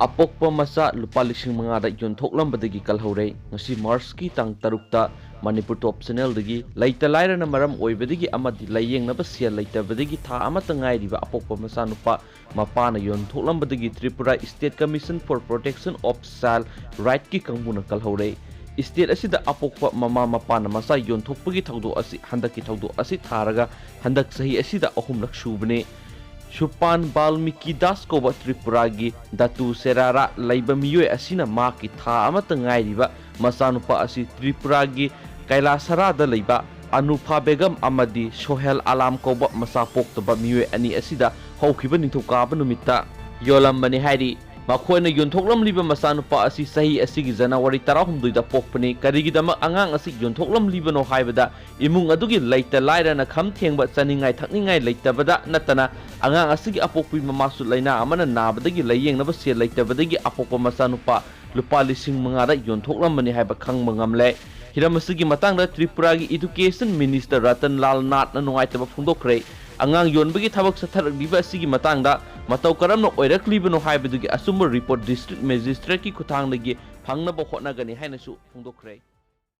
apokpa macha lupa lising mangada yonthoklambadagi kalhore ngasi March ki tang tarukta Manipur top channel dagi leita leirana maram oibadagi amadi layengnaba sial leitabadagi tha amata ngairiba apokpa macha nupa mapana yonthoklambadagi Tripura State Commission for Protection of Child Right ki kangbuna kalhore state asida apokpa mama mapana macha yonthokpagi thawdo asi handaki thawdo asi tharaga handak sahi asida ahumlak subne Supan Balmiki Das ko Tripura gi datu serara laiba miyoy asina maki tha amata ngairiba masanupa asi Tripura gi Kailasara da laiba Anupa Begam amadi Sohel Alam ko masa poktaba miyoy ani asida hawkiba ningthokaba numita yolambani heiri makhoi na yonthoklam liba masanupa asi sahi asigi January 16 da pokpani karigidama angang asi yonthoklam liba no haibada imung adugi leita leirana kham thengba chaningai thakningai leitabada natana angang asigi apokpi mamasu laina amana nabadagi layengnaba se leitabadagi apokpa masanupa lupa lising mangada yonthoklam mani haiba khangba ngamle hiramasigi matangda Tripura gi Education Minister Ratan Lal Nath na nungaitaba phungdokre angang yonbagi thabak satharagdiba asigi matangda matau karamna oiraklibano haibadagi asumba report district magistrate ki khuthangdagi phangnaba hotnagani hainasu phungdokre